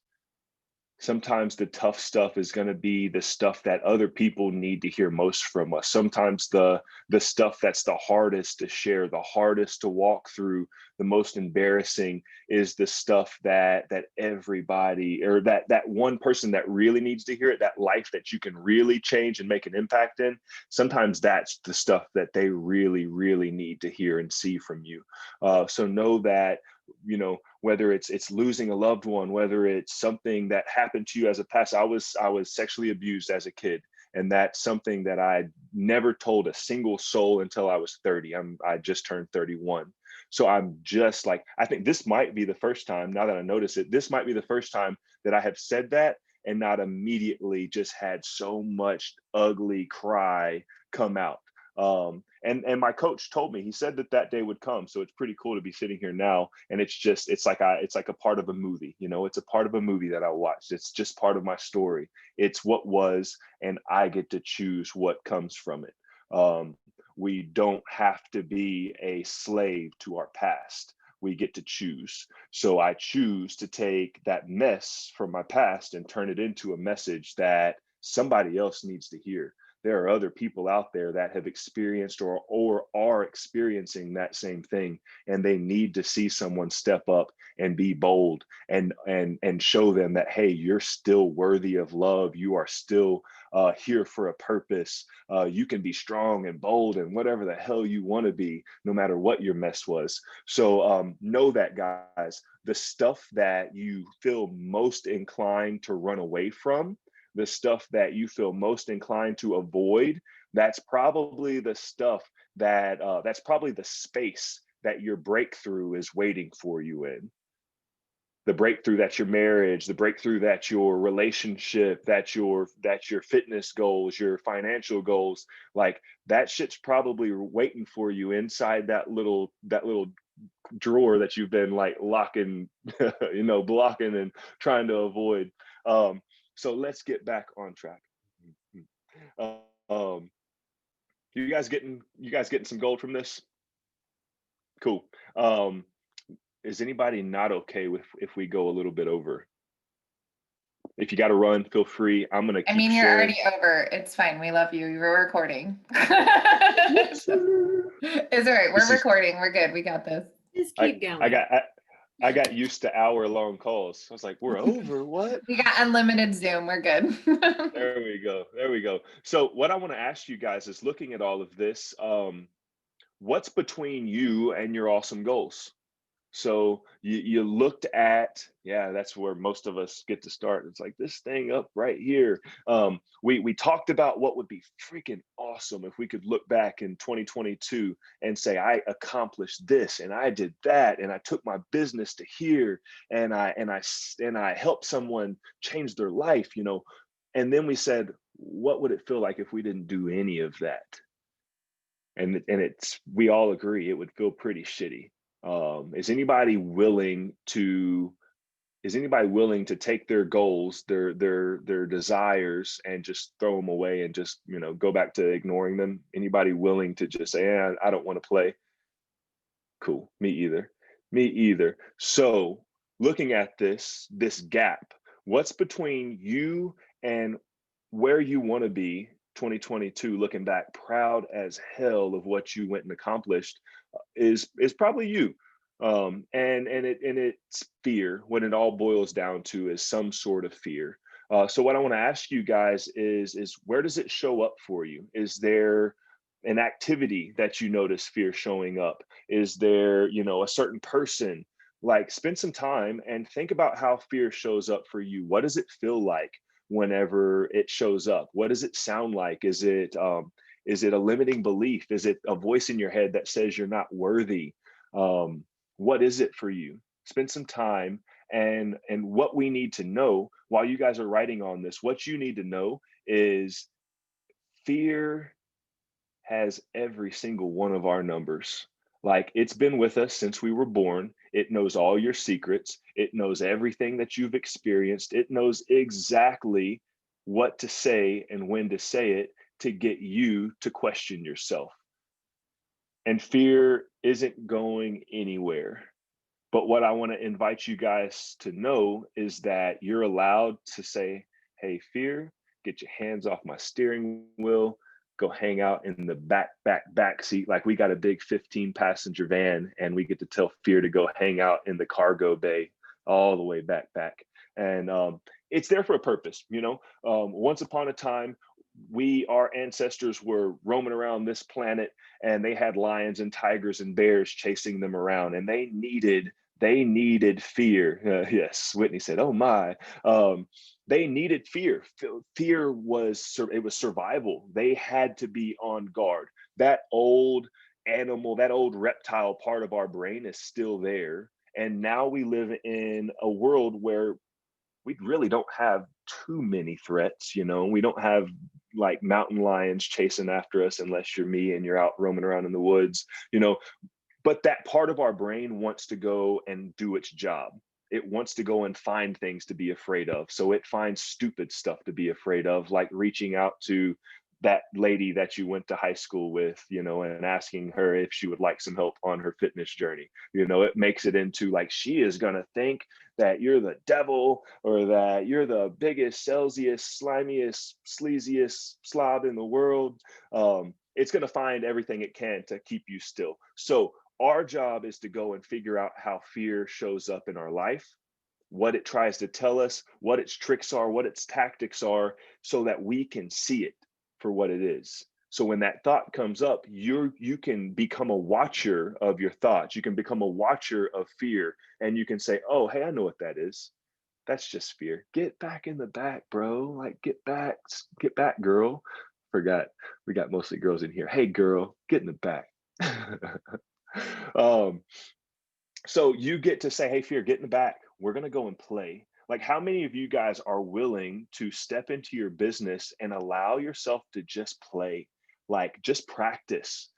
Sometimes the tough stuff is going to be the stuff that other people need to hear most from us. Sometimes the stuff that's the hardest to share, the hardest to walk through, the most embarrassing is the stuff that everybody, or that one person that really needs to hear it, that life that you can really change and make an impact in. Sometimes that's the stuff that they really, really need to hear and see from you. So know that, whether it's losing a loved one, whether it's something that happened to you as a past. I was sexually abused as a kid, and that's something that I never told a single soul until I was 30. I just turned 31. So I'm just like, I think this might be the first time, now that I notice it, this might be the first time that I have said that and not immediately just had so much ugly cry come out. And my coach told me, he said that day would come. So it's pretty cool to be sitting here now. And it's like a part of a movie, it's a part of a movie that I watched. It's just part of my story. It's what was, and I get to choose what comes from it. We don't have to be a slave to our past. We get to choose. So I choose to take that mess from my past and turn it into a message that somebody else needs to hear. There are other people out there that have experienced or are experiencing that same thing, and they need to see someone step up and be bold and show them that, hey, you're still worthy of love. You are still here for a purpose. You can be strong and bold and whatever the hell you want to be, no matter what your mess was. So know that, guys, the stuff that you feel most inclined to run away from, the stuff that you feel most inclined to avoid, that's probably the stuff that's probably the space that your breakthrough is waiting for you in. The breakthrough that's your marriage, the breakthrough that's your relationship, that's your fitness goals, your financial goals, like that shit's probably waiting for you inside that little drawer that you've been like locking, blocking and trying to avoid. So let's get back on track. Um, you guys getting some gold from this? Cool. Is anybody not okay with if we go a little bit over? If you got to run, feel free. I'm gonna keep You're sharing. already over. It's fine. We love you. You're recording. It's all right. We're recording. We're good. We got this. Just keep going. I got used to hour-long calls. I was like, we're over, what? We got unlimited Zoom. We're good. There we go. So what I want to ask you guys is, looking at all of this, what's between you and your awesome goals? So you looked at, that's where most of us get to start. It's like this thing up right here. We talked about what would be freaking awesome if we could look back in 2022 and say, I accomplished this and I did that and I took my business to here and I helped someone change their life, And then we said, what would it feel like if we didn't do any of that? And we all agree it would feel pretty shitty. Is anybody willing to take their goals, their desires, and just throw them away and just go back to ignoring them? Anybody willing to just say, I don't want to play? Cool. Me either. So looking at this gap, what's between you and where you want to be 2022, looking back proud as hell of what you went and accomplished, is probably you. And it's fear. When it all boils down to is some sort of fear. So what I want to ask you guys is where does it show up for you? Is there an activity that you notice fear showing up? Is there, a certain person? Like, spend some time and think about how fear shows up for you. What does it feel like whenever it shows up? What does it sound like? Is it a limiting belief? Is it a voice in your head that says you're not worthy? What is it for you? Spend some time, and what we need to know while you guys are writing on this, what you need to know is fear has every single one of our numbers. Like, it's been with us since we were born. It knows all your secrets. It knows everything that you've experienced. It knows exactly what to say and when to say it to get you to question yourself. And fear isn't going anywhere. But what I want to invite you guys to know is that you're allowed to say, hey, fear, get your hands off my steering wheel, go hang out in the back seat. Like we got a big 15 passenger van and we get to tell fear to go hang out in the cargo bay all the way back. And it's there for a purpose, you know. Once upon a time, our ancestors were roaming around this planet and they had lions and tigers and bears chasing them around, and they needed fear. Yes, Whitney said, oh my. They needed fear. Fear was survival. They had to be on guard. That old animal, that old reptile part of our brain is still there. And now we live in a world where we really don't have too many threats. You know, we don't have like mountain lions chasing after us unless you're me and you're out roaming around in the woods, you know. But that part of our brain wants to go and do its job. It wants to go and find things to be afraid of. So it finds stupid stuff to be afraid of, like reaching out to that lady that you went to high school with, you know, and asking her if she would like some help on her fitness journey. You know, it makes it into like, she is going to think that you're the devil or that you're the biggest, salesiest, slimiest, sleaziest slob in the world. It's going to find everything it can to keep you still. So our job is to go and figure out how fear shows up in our life, what it tries to tell us, what its tricks are, what its tactics are, so that we can see it for what it is. So when that thought comes up, you can become a watcher of your thoughts. You can become a watcher of fear, and you can say, oh, hey, I know what that is. That's just fear. Get back in the back, bro. Like, get back, girl. Forgot we got mostly girls in here. Hey, girl, get in the back. So you get to say, hey, fear, get in the back. We're going to go and play. Like, how many of you guys are willing to step into your business and allow yourself to just play? Like, just practice.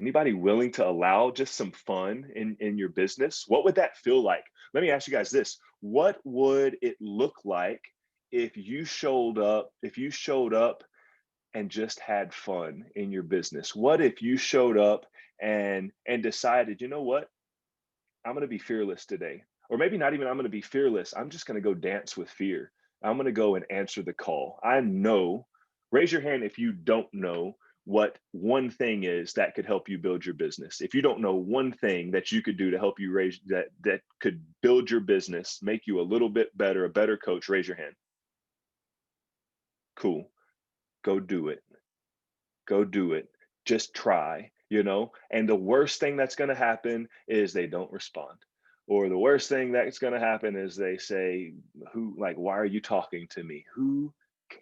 Anybody willing to allow just some fun in your business? What would that feel like? Let me ask you guys this. What would it look like if you showed up and just had fun in your business? What if you showed up and decided, you know what? I'm going to be fearless today. Or maybe not even I'm going to be fearless. I'm just going to go dance with fear. I'm going to go and answer the call. I know, raise your hand if you don't know what one thing is that could help you build your business. If you don't know one thing that you could do to help you raise that could build your business, make you a little bit better, a better coach, raise your hand. Cool. Go do it. Go do it. Just try, you know? And the worst thing that's going to happen is they don't respond. Or the worst thing that's going to happen is they say, why are you talking to me? Who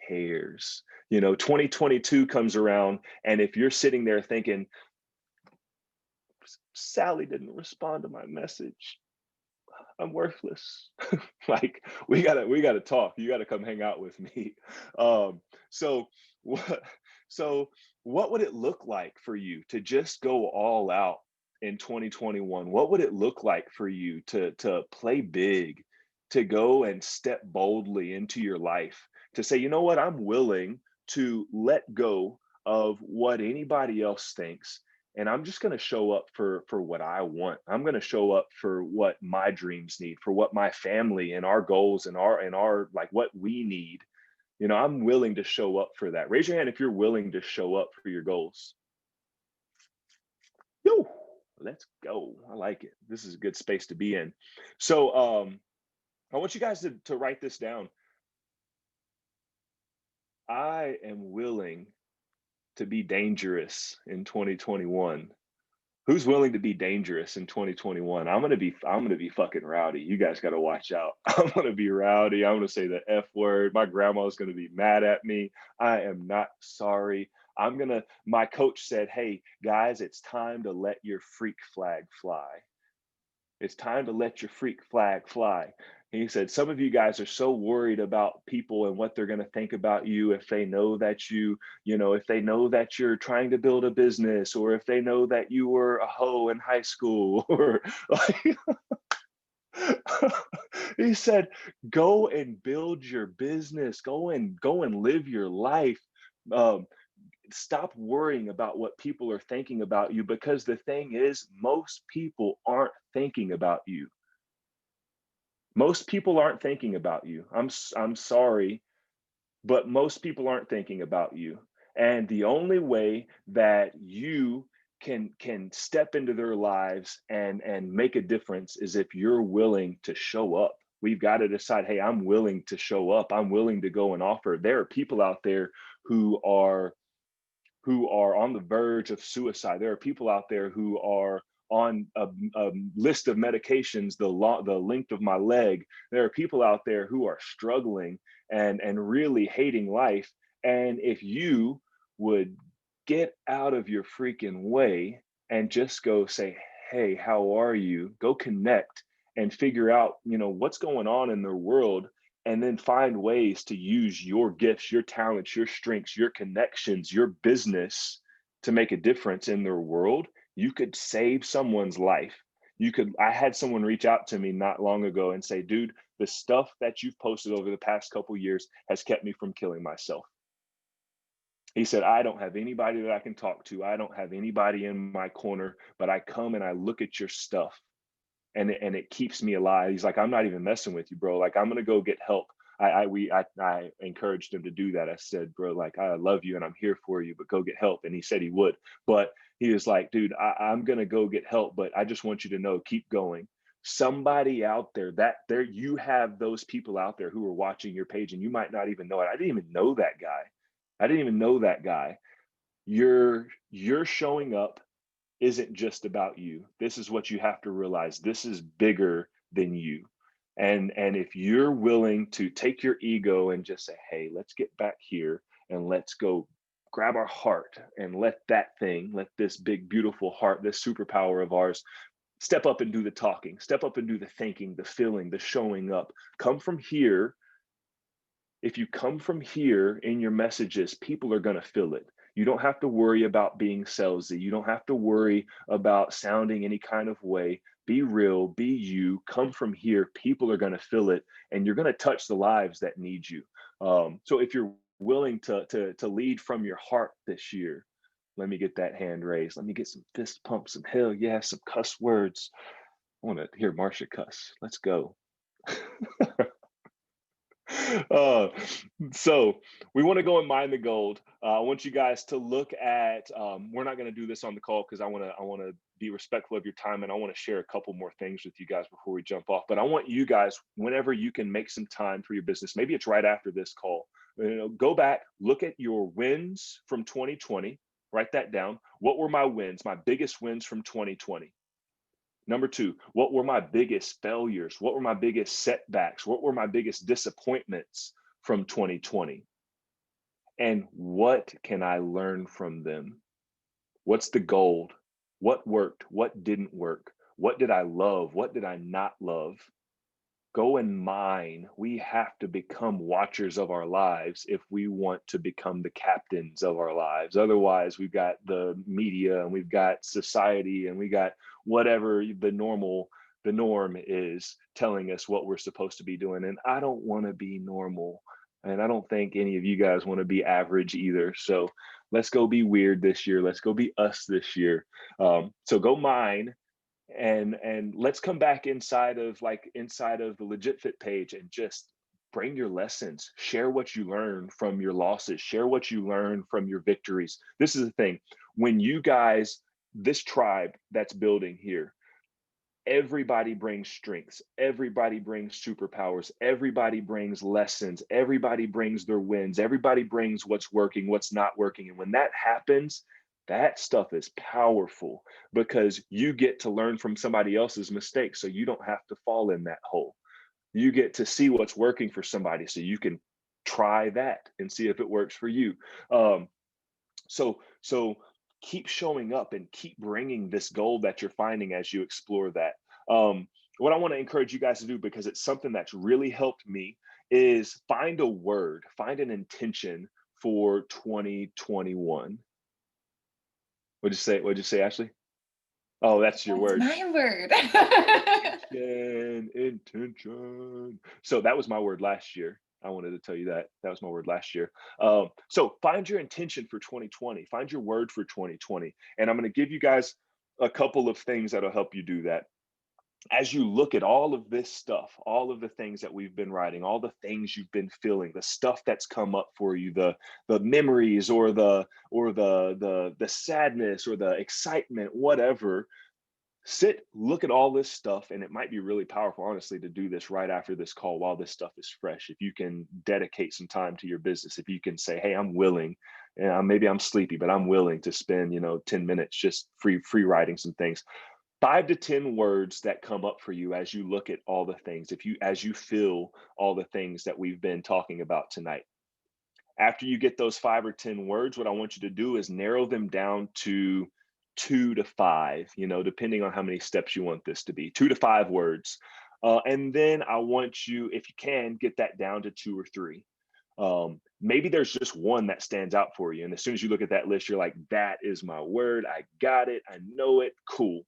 cares? You know, 2022 comes around, and if you're sitting there thinking, Sally didn't respond to my message, I'm worthless. Like, we gotta talk. You gotta come hang out with me. So what what would it look like for you to just go all out in 2021? What would it look like for you to play big, to go and step boldly into your life, to say, you know what, I'm willing to let go of what anybody else thinks, and I'm just going to show up for what I want. I'm going to show up for what my dreams need, for what my family and our goals and our like what we need. You know, I'm willing to show up for that. Raise your hand if you're willing to show up for your goals. Yo, let's go. I like it. This is a good space to be in. So I want you guys to write this down. I am willing to be dangerous in 2021. Who's willing to be dangerous in 2021? I'm gonna be fucking rowdy. You guys gotta watch out. I'm gonna be rowdy. I'm gonna say the F word. My grandma's gonna be mad at me. I am not sorry. My coach said, hey guys, it's time to let your freak flag fly. It's time to let your freak flag fly. And he said, some of you guys are so worried about people and what they're going to think about you if they know that if they know that you're trying to build a business, or if they know that you were a hoe in high school, or like, he said, go and build your business, go and live your life. stop worrying about what people are thinking about you, because the thing is, most people aren't thinking about you. Most people aren't thinking about you. I'm sorry, but most people aren't thinking about you. And the only way that you can step into their lives and make a difference is if you're willing to show up. We've got to decide, hey, I'm willing to show up. I'm willing to go and offer. There are people out there who are on the verge of suicide. There are people out there who are on a list of medications, the length of my leg. There are people out there who are struggling and really hating life. And if you would get out of your freaking way and just go say, hey, how are you? Go connect and figure out, what's going on in their world, and then find ways to use your gifts, your talents, your strengths, your connections, your business to make a difference in their world. You could save someone's life. I had someone reach out to me not long ago and say, dude, the stuff that you've posted over the past couple of years has kept me from killing myself. He said, I don't have anybody that I can talk to. I don't have anybody in my corner, but I come and I look at your stuff and it keeps me alive. He's like, I'm not even messing with you, bro. Like, I'm gonna go get help. I encouraged him to do that. I said, bro, like, I love you and I'm here for you, but go get help. And he said he would. But he was like, dude, I'm gonna go get help, but I just want you to know, keep going. Somebody out there, you have those people out there who are watching your page, and you might not even know it. I didn't even know that guy. You're showing up isn't just about you. This is what you have to realize. This is bigger than you. And if you're willing to take your ego and just say, hey, let's get back here and let's go grab our heart and let this big, beautiful heart, this superpower of ours, step up and do the talking, step up and do the thinking, the feeling, the showing up. Come from here. If you come from here in your messages, people are going to feel it. You don't have to worry about being salesy. You don't have to worry about sounding any kind of way. Be real, be you, come from here. People are going to feel it, and you're going to touch the lives that need you. So if you're willing to lead from your heart this year, let me get that hand raised. Let me get some fist pumps, some hell yeah, some cuss words. I want to hear Marsha cuss. Let's go. uh, so we want to go and mine the gold. I want you guys to look at, we're not going to do this on the call because I want to be respectful of your time, and I want to share a couple more things with you guys before we jump off. But I want you guys, whenever you can make some time for your business, maybe it's right after this call, go back, look at your wins from 2020, write that down. What were my wins, my biggest wins from 2020? Number two, what were my biggest failures? What were my biggest setbacks? What were my biggest disappointments from 2020? And what can I learn from them? What's the gold? What worked? What didn't work? What did I love? What did I not love? Go and mine. We have to become watchers of our lives if we want to become the captains of our lives. Otherwise, we've got the media and we've got society and we got whatever the norm is telling us what we're supposed to be doing. And I don't want to be normal. And I don't think any of you guys want to be average either. So let's go be weird this year. Let's go be us this year. So go mine. And let's come back inside of the Legit Fit page and just bring your lessons, share what you learned from your losses, share what you learned from your victories. This is the thing, when you guys, this tribe that's building here, everybody brings strengths, everybody brings superpowers, everybody brings lessons, everybody brings their wins, everybody brings what's working, what's not working. And when that happens, that stuff is powerful because you get to learn from somebody else's mistakes. So you don't have to fall in that hole. You get to see what's working for somebody so you can try that and see if it works for you. So keep showing up and keep bringing this gold that you're finding as you explore that. What I want to encourage you guys to do, because it's something that's really helped me, is find a word, find an intention for 2021. What'd you say, Ashley? Oh, that's your word. My word. Intention. So that was my word last year. I wanted to tell you that. That was my word last year. So find your intention for 2020. Find your word for 2020. And I'm going to give you guys a couple of things that'll help you do that. As you look at all of this stuff, all of the things that we've been writing, all the things you've been feeling, the stuff that's come up for you, the memories or the sadness or the excitement, whatever, sit, look at all this stuff. And it might be really powerful, honestly, to do this right after this call while this stuff is fresh. If you can dedicate some time to your business, if you can say, hey, I'm willing, and maybe I'm sleepy, but I'm willing to spend 10 minutes just free writing some things. 5 to 10 words that come up for you as you look at all the things, as you feel all the things that we've been talking about tonight. After you get those 5 or 10 words, what I want you to do is narrow them down to 2 to 5, depending on how many steps you want this to be, 2 to 5 words. And then I want you, if you can, get that down to 2 or 3. Maybe there's just one that stands out for you. And as soon as you look at that list, you're like, that is my word. I got it. I know it. Cool.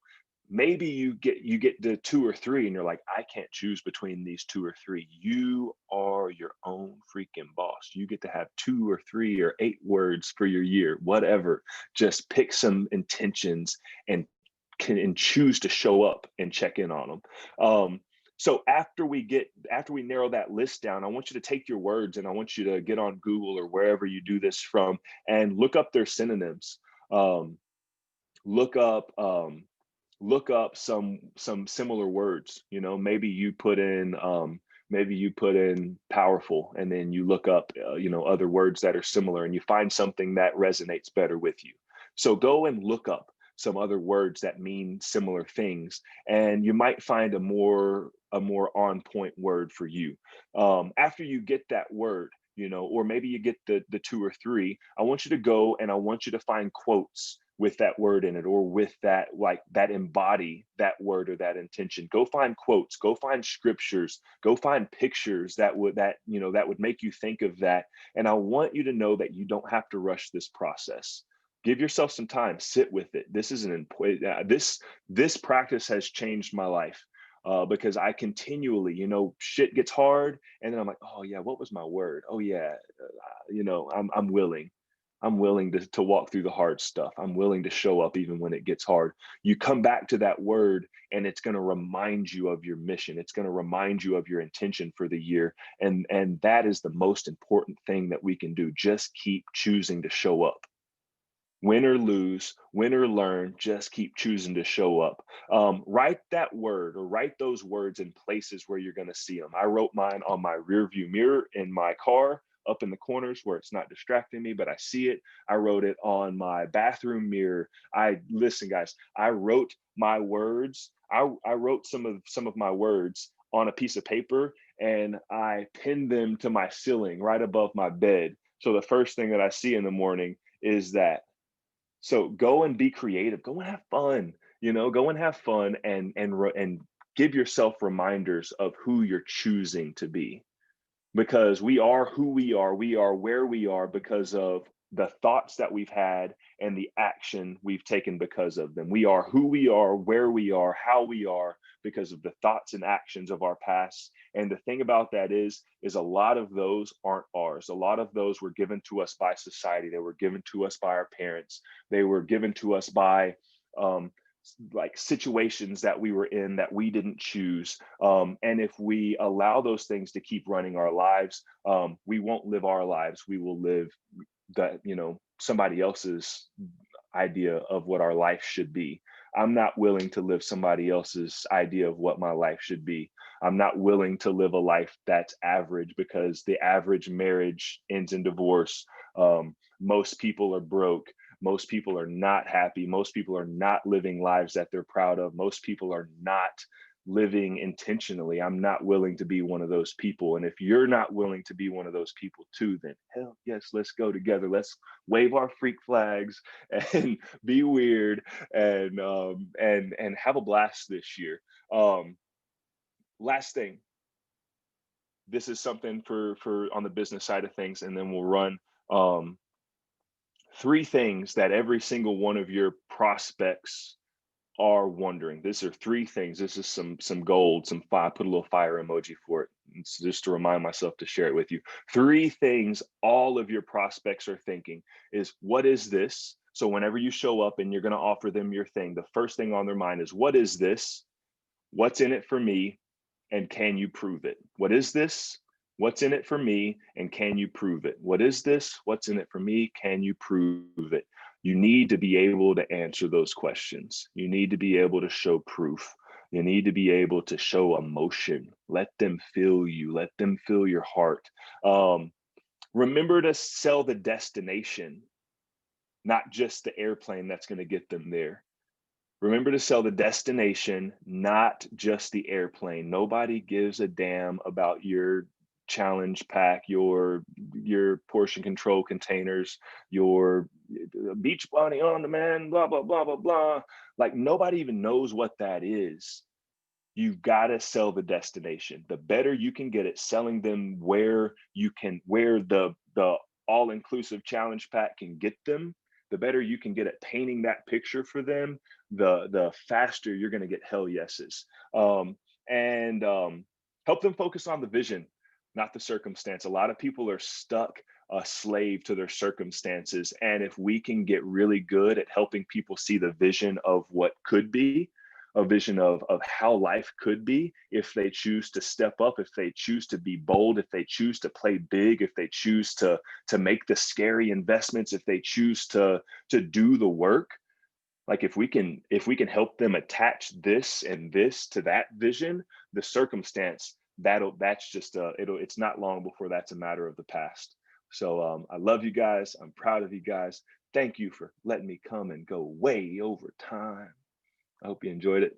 Maybe you get to 2 or 3 and you're like, I can't choose between these 2 or 3. You are your own freaking boss. You get to have 2 or 3 or 8 words for your year, whatever. Just pick some intentions and choose to show up and check in on them. So after we narrow that list down, I want you to take your words and I want you to get on Google or wherever you do this from and look up their synonyms. Look up some similar words. Maybe you put in powerful, and then you look up other words that are similar, and you find something that resonates better with you. So go and look up some other words that mean similar things, and you might find a more on point word for you. After you get that word, or maybe you get the 2 or 3, I want you to go and I want you to find quotes with that word in it, or with that, like, that embody that word or that intention. Go find quotes, go find scriptures, go find pictures that would make you think of that. And I want you to know that you don't have to rush this process. Give yourself some time, sit with it. This is this practice has changed my life. Because I continually, shit gets hard, and then I'm like, oh yeah, what was my word? Oh yeah, I'm willing. I'm willing to walk through the hard stuff. I'm willing to show up even when it gets hard. You come back to that word and it's going to remind you of your mission. It's going to remind you of your intention for the year. And that is the most important thing that we can do. Just keep choosing to show up. Win or lose, win or learn, just keep choosing to show up. Write that word, or write those words in places where you're going to see them. I wrote mine on my rear view mirror in my car, up in the corners where it's not distracting me, but I see it. I wrote it on my bathroom mirror. Listen, guys, I wrote my words. I wrote some of my words on a piece of paper, and I pinned them to my ceiling right above my bed. So the first thing that I see in the morning is that. So go and be creative. Go and have fun. Go and have fun, and give yourself reminders of who you're choosing to be. Because we are who we are where we are because of the thoughts that we've had and the action we've taken because of them. We are who we are, where we are, how we are, because of the thoughts and actions of our past. And the thing about that is a lot of those aren't ours. A lot of those were given to us by society. They were given to us by our parents. They were given to us by like situations that we were in that we didn't choose. And if we allow those things to keep running our lives, we won't live our lives. We will live somebody else's idea of what our life should be. I'm not willing to live somebody else's idea of what my life should be. I'm not willing to live a life that's average, because the average marriage ends in divorce. Most people are broke. Most people are not happy. Most people are not living lives that they're proud of. Most people are not living intentionally. I'm not willing to be one of those people. And if you're not willing to be one of those people too, then hell yes, let's go together. Let's wave our freak flags and be weird and have a blast this year. Last thing, this is something for on the business side of things, and then we'll run 3 things that every single one of your prospects are wondering, these are three things. This is some gold, some fire. Put a little fire emoji for it. It's just to remind myself to share it with you. Three things all of your prospects are thinking is, what is this? So whenever you show up and you're going to offer them your thing, the first thing on their mind is, what is this? What's in it for me? And can you prove it? What is this? What's in it for me? And can you prove it? What is this? What's in it for me? Can you prove it? You need to be able to answer those questions. You need to be able to show proof. You need to be able to show emotion. Let them feel you. Let them feel your heart. Remember to sell the destination, not just the airplane that's going to get them there. Remember to sell the destination, not just the airplane. Nobody gives a damn about your challenge pack, your portion control containers, your beach bunny on demand, blah, blah, blah, blah, blah. Like, nobody even knows what that is. You've got to sell the destination. The better you can get at selling them where the all-inclusive challenge pack can get them, the better you can get at painting that picture for them, the faster you're going to get hell yeses. And help them focus on the vision, not the circumstance. A lot of people are stuck a slave to their circumstances. And if we can get really good at helping people see the vision of what could be, a vision of how life could be, if they choose to step up, if they choose to be bold, if they choose to play big, if they choose to make the scary investments, if they choose to do the work. Like, if we can help them attach this and this to that vision, the circumstance, it's not long before that's a matter of the past. So I love you guys. I'm proud of you guys. Thank you for letting me come and go way over time. I hope you enjoyed it.